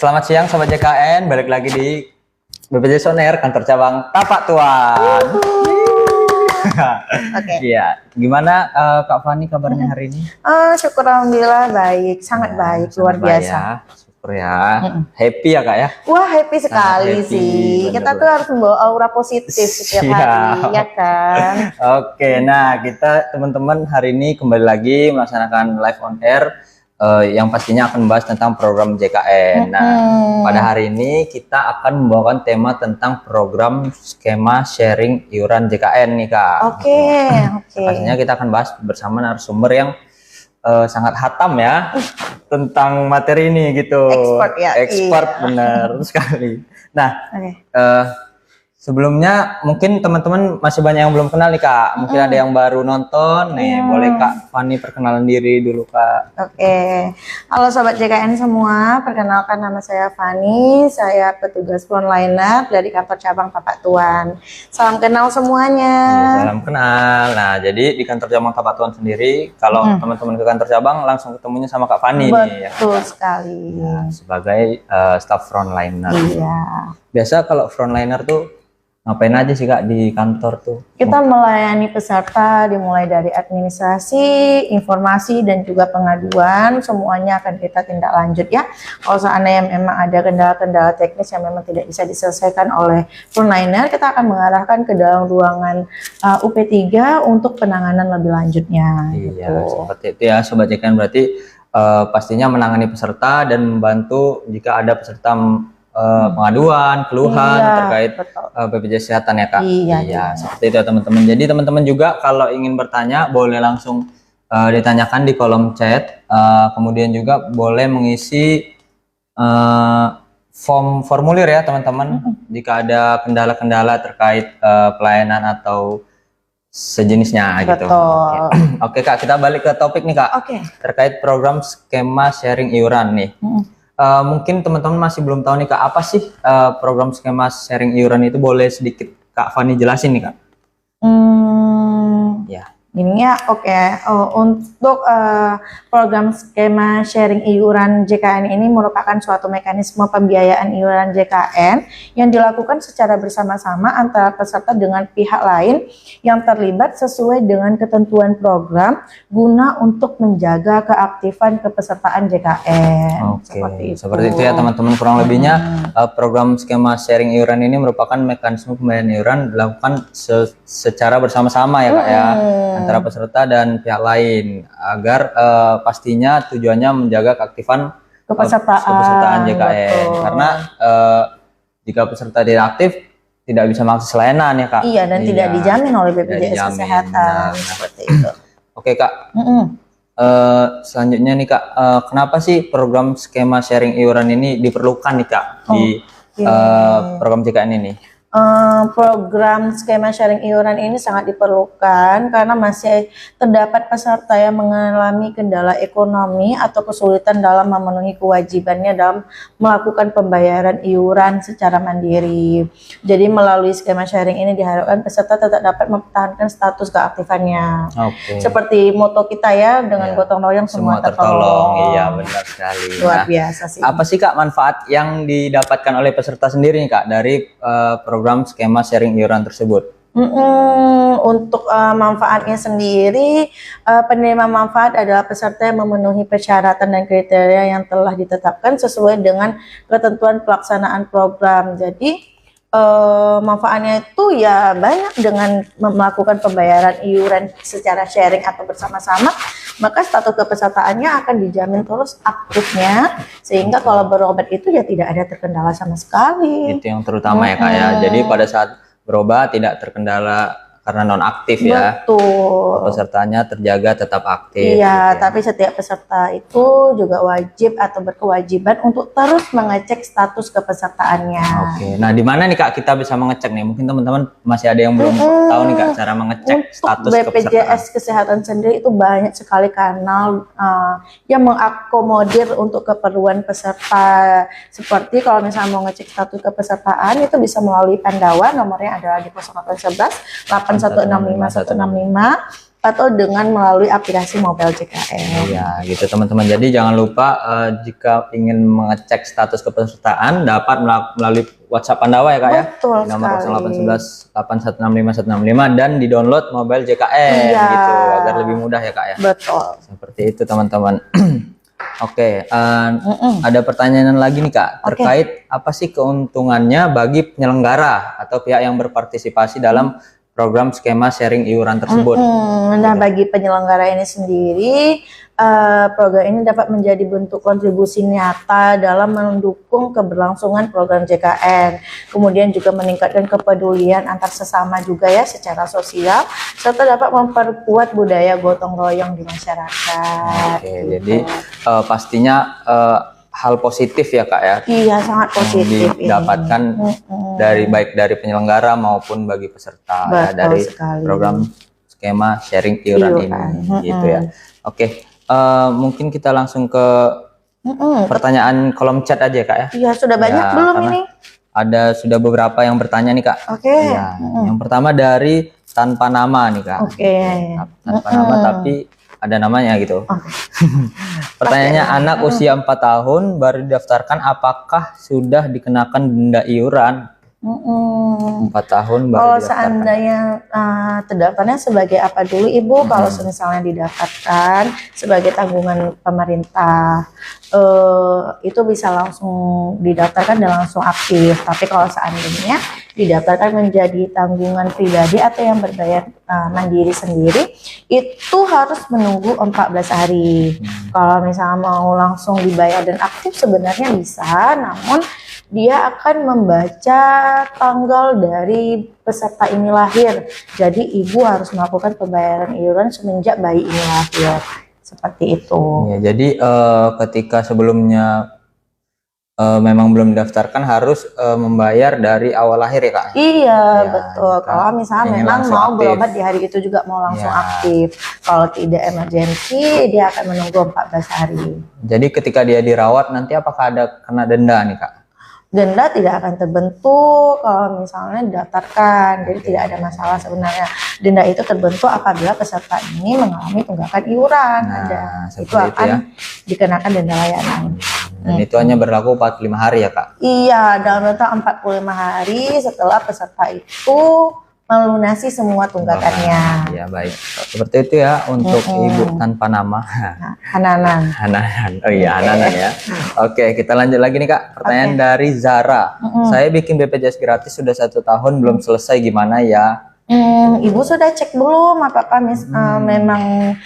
Selamat siang Sobat JKN, balik lagi di BPJS On Air, kantor cabang Tapak Tuan. Oke. Iya, gimana Kak Fani kabarnya hari ini? Syukur alhamdulillah baik, sangat baik, luar Sangat baik biasa. Ya. Syukur ya. Happy ya Kak ya? Wah, happy sekali Sangat happy, sih. bener Kita tuh harus membawa aura positif setiap hari, ya kan? Oke, nah kita teman-teman hari ini kembali lagi melaksanakan live on air yang pastinya akan membahas tentang program JKN. Nah, pada hari ini kita akan membawakan tema tentang program skema sharing iuran JKN nih Kak. Oke. Pastinya kita akan bahas bersama narasumber yang sangat hatam ya tentang materi ini gitu. Expert ya. Expert, iya. Benar sekali. Nah, Oke. sebelumnya mungkin teman-teman masih banyak yang belum kenal nih Kak. Mungkin ada yang baru nonton nih. Boleh Kak Fani perkenalan diri dulu Kak. Oke. Halo Sobat JKN semua, perkenalkan nama saya Fani, saya petugas frontliner dari kantor cabang Tapak Tuan. Salam kenal semuanya. Ya, salam kenal. Nah, jadi di kantor cabang Tapak Tuan sendiri, kalau teman-teman ke kantor cabang langsung ketemunya sama Kak Fani nih. Betul sekali. Ya, sebagai staff frontliner. Iya. Biasa kalau frontliner tuh ngapain aja sih Kak di kantor tuh? Kita melayani peserta dimulai dari administrasi, informasi, dan juga pengaduan. Semuanya akan kita tindak lanjut ya. Kalau seandainya memang ada kendala-kendala teknis yang memang tidak bisa diselesaikan oleh frontliner, kita akan mengarahkan ke dalam ruangan UP3 untuk penanganan lebih lanjutnya. Iya, Gitu. seperti itu ya Sobat JKN. Berarti pastinya menangani peserta dan membantu jika ada peserta pengaduan, keluhan terkait BPJS Kesehatan ya Kak. Iya. Seperti itu ya teman-teman. Jadi teman-teman juga kalau ingin bertanya boleh langsung ditanyakan di kolom chat. Kemudian juga boleh mengisi formulir ya teman-teman. Jika ada kendala-kendala terkait pelayanan atau sejenisnya gitu. Oke Kak, kita balik ke topik nih Kak. Terkait program skema sharing iuran nih. Mungkin teman-teman masih belum tahu nih Kak, apa sih program skema sharing iuran itu? Boleh sedikit Kak Fani jelasin nih Kak? Ya. Ini ya, untuk program skema sharing iuran JKN ini merupakan suatu mekanisme pembiayaan iuran JKN yang dilakukan secara bersama-sama antara peserta dengan pihak lain yang terlibat sesuai dengan ketentuan program guna untuk menjaga keaktifan kepesertaan JKN. Seperti itu ya teman-teman, kurang lebihnya program skema sharing iuran ini merupakan mekanisme pembayaran iuran dilakukan secara bersama-sama ya Kak ya, antara peserta dan pihak lain agar pastinya tujuannya menjaga keaktifan kepesertaan JKN. Betul. Karena jika peserta tidak aktif tidak bisa mengakses layanan ya Kak. Iya, dan tidak dijamin oleh BPJS Kesehatan. Seperti itu. Oke Kak. Selanjutnya nih Kak, kenapa sih program skema sharing iuran ini diperlukan nih Kak di program JKN ini? Program skema sharing iuran ini sangat diperlukan karena masih terdapat peserta yang mengalami kendala ekonomi atau kesulitan dalam memenuhi kewajibannya dalam melakukan pembayaran iuran secara mandiri. Jadi melalui skema sharing ini diharapkan peserta tetap dapat mempertahankan status keaktifannya. Seperti moto kita ya, dengan gotong royong semua tertolong. Iya, benar sekali. Luar biasa sih. Apa sih Kak manfaat yang didapatkan oleh peserta sendiri nih Kak dari program skema sharing iuran tersebut? Untuk manfaatnya sendiri, penerima manfaat adalah peserta yang memenuhi persyaratan dan kriteria yang telah ditetapkan sesuai dengan ketentuan pelaksanaan program. Jadi manfaatnya itu ya banyak dengan melakukan pembayaran iuran secara sharing atau bersama-sama, maka status kepesertaannya akan dijamin terus aktifnya, sehingga kalau berobat itu ya tidak ada terkendala sama sekali. Itu yang terutama ya Kak ya. Jadi pada saat berobat tidak terkendala karena non aktif ya. Betul. Pesertanya terjaga tetap aktif. Iya, tapi setiap peserta itu juga wajib atau berkewajiban untuk terus mengecek status kepesertaannya. Nah di mana nih Kak kita bisa mengecek nih? Mungkin teman-teman masih ada yang belum tahu nih Kak cara mengecek status BPJS Kesehatan sendiri itu banyak sekali kanal yang mengakomodir untuk keperluan peserta. Seperti kalau misalnya mau ngecek status kepesertaan itu bisa melalui Pandawa, nomornya adalah di 0811 8165165. atau dengan melalui aplikasi mobile JKN. Iya, gitu teman-teman. Jadi jangan lupa jika ingin mengecek status kepesertaan dapat melalui WhatsApp Pandawa ya Kak ya. Betul Di nomor sekali. 0811 865 165 dan di download mobile JKN Iya. gitu agar lebih mudah ya Kak ya. Betul. Seperti itu teman-teman. Oke, ada pertanyaan lagi nih Kak, terkait apa sih keuntungannya bagi penyelenggara atau pihak yang berpartisipasi dalam program skema sharing iuran tersebut? Nah, bagi penyelenggara ini sendiri, program ini dapat menjadi bentuk kontribusi nyata dalam mendukung keberlangsungan program JKN. Kemudian juga meningkatkan kepedulian antar sesama juga ya secara sosial, serta dapat memperkuat budaya gotong royong di masyarakat. Oke, jadi pastinya hal positif ya Kak ya. Iya, sangat positif didapatkan dari baik dari penyelenggara maupun bagi peserta ya, dari sekali. program skema sharing iuran ini gitu ya. Oke, mungkin kita langsung ke pertanyaan kolom chat aja Kak ya. Iya, sudah banyak Ya, belum karena ini? sudah beberapa yang bertanya nih Kak. Oke. Ya, yang pertama dari tanpa nama nih Kak. Oke. Tanpa nama tapi ada namanya gitu. Pertanyaannya, anak usia 4 tahun baru didaftarkan, apakah sudah dikenakan denda iuran? 4 tahun baru Kalau didaftarkan. seandainya terdaftarnya sebagai apa dulu Ibu? Kalau misalnya didaftarkan sebagai tanggungan pemerintah, itu bisa langsung didaftarkan dan langsung aktif. Tapi kalau seandainya didaftarkan menjadi tanggungan pribadi atau yang berbayar mandiri sendiri, itu harus menunggu 14 hari. Kalau misalnya mau langsung dibayar dan aktif sebenarnya bisa, namun dia akan membaca tanggal dari peserta ini lahir. Jadi ibu harus melakukan pembayaran iuran semenjak bayi ini lahir. Seperti itu. Ya, jadi ketika sebelumnya memang belum didaftarkan harus membayar dari awal lahir ya Kak? Iya, Ya, betul. Kalau misalnya ini memang langsung mau aktif. berobat di hari itu juga mau langsung Ya. aktif. Kalau tidak emergensi, dia akan menunggu 14 hari. Jadi ketika dia dirawat nanti apakah ada kena denda nih Kak? Denda tidak akan terbentuk kalau misalnya didaftarkan, jadi tidak ada masalah sebenarnya. Denda itu terbentuk apabila peserta ini mengalami tunggakan iuran, itu seperti itu akan ya. dikenakan denda layanan. Dan itu hanya berlaku 45 hari ya Kak? Iya, dalam rentang 45 hari setelah peserta itu melunasi semua tunggakannya. Ya baik, seperti itu ya untuk ibu tanpa nama. Hananan. Hananan, oh iya Hananan ya. Oke, kita lanjut lagi nih Kak. Pertanyaan dari Zara. Saya bikin BPJS gratis sudah 1 tahun belum selesai, gimana ya? Ibu sudah cek belum apakah memang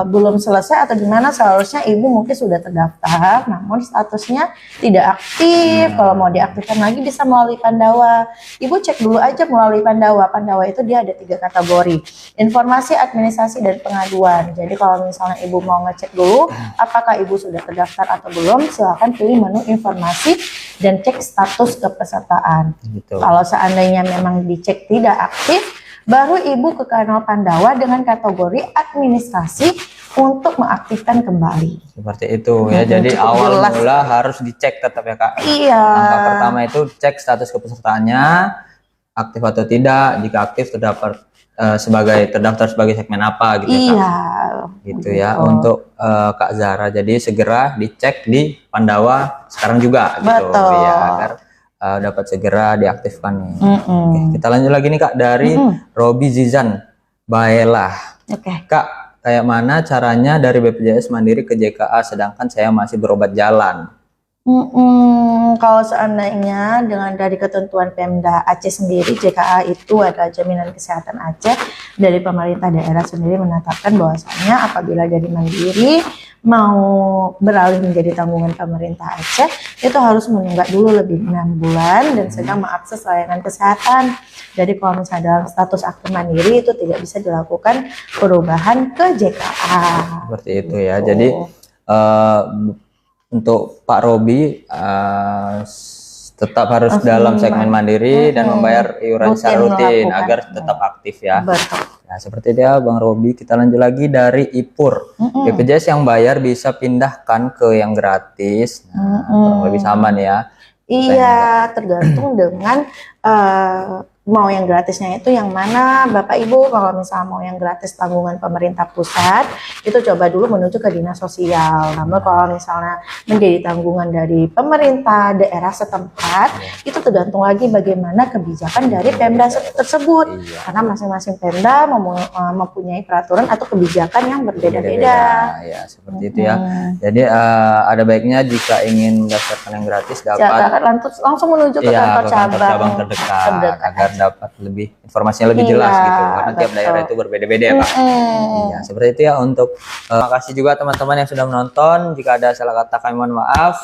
belum selesai atau gimana? Seharusnya ibu mungkin sudah terdaftar, namun statusnya tidak aktif. Kalau mau diaktifkan lagi bisa melalui Pandawa. Ibu cek dulu aja melalui Pandawa. Pandawa itu dia ada 3 kategori: informasi, administrasi, dan pengaduan. Jadi kalau misalnya ibu mau ngecek dulu apakah ibu sudah terdaftar atau belum, silakan pilih menu informasi dan cek status kepesertaan. Gitu. Kalau seandainya memang dicek tidak aktif, baru ibu ke kanal Pandawa dengan kategori administrasi untuk mengaktifkan kembali. Seperti itu ya. Jadi cukup awal jelas. mula harus dicek tetap ya Kak. Iya. Langkah pertama itu cek status kepesertaannya aktif atau tidak. Jika aktif terdaftar sebagai segmen apa gitu ya Kak. Iya. Gitu ya untuk Kak Zara. Jadi segera dicek di Pandawa sekarang juga gitu. Betul. Ya, agar dapat segera diaktifkan nih. Oke, kita lanjut lagi nih Kak dari Robi Zizan Baelah. Oke. Kak, kayak mana caranya dari BPJS Mandiri ke JKA sedangkan saya masih berobat jalan? Kalau seandainya dengan dari ketentuan Pemda Aceh sendiri, JKA itu adalah jaminan kesehatan Aceh. Dari pemerintah daerah sendiri menetapkan bahwasanya apabila dari Mandiri mau beralih menjadi tanggungan pemerintah Aceh, itu harus menunggak dulu lebih 6 bulan dan sedang mengakses layanan kesehatan. Jadi kalau misalnya dalam status aktif Mandiri itu tidak bisa dilakukan perubahan ke JKA. Seperti itu ya. Jadi untuk Pak Robi tetap harus dalam segmen Mandiri dan membayar iuran secara rutin agar tetap aktif ya. Betul. Nah, seperti itu ya Bang Robi. Kita lanjut lagi dari Ipur. BPJS yang bayar bisa pindahkan ke yang gratis. Nah, kurang lebih sama nih ya. Iya, tergantung dengan mau yang gratisnya itu yang mana Bapak Ibu. Kalau misalnya mau yang gratis tanggungan pemerintah pusat itu coba dulu menuju ke dinas sosial. Namun kalau misalnya menjadi tanggungan dari pemerintah daerah setempat itu tergantung lagi bagaimana kebijakan dari Pemda tersebut. Karena masing-masing Pemda mempunyai peraturan atau kebijakan yang berbeda-beda. Ya, seperti itu ya. Jadi ada baiknya jika ingin mendaftarkan yang gratis dapat langsung menuju ke kantor cabang terdekat agar dapat lebih informasinya lebih jelas gitu, karena tiap daerah itu berbeda-beda ya Kak. Iya, seperti itu ya. Untuk terima kasih juga teman-teman yang sudah menonton. Jika ada salah kata kami mohon maaf.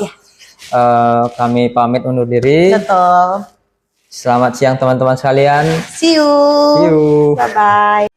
Kami pamit undur diri. Betul. Selamat siang teman-teman sekalian. See you. See you. Bye bye.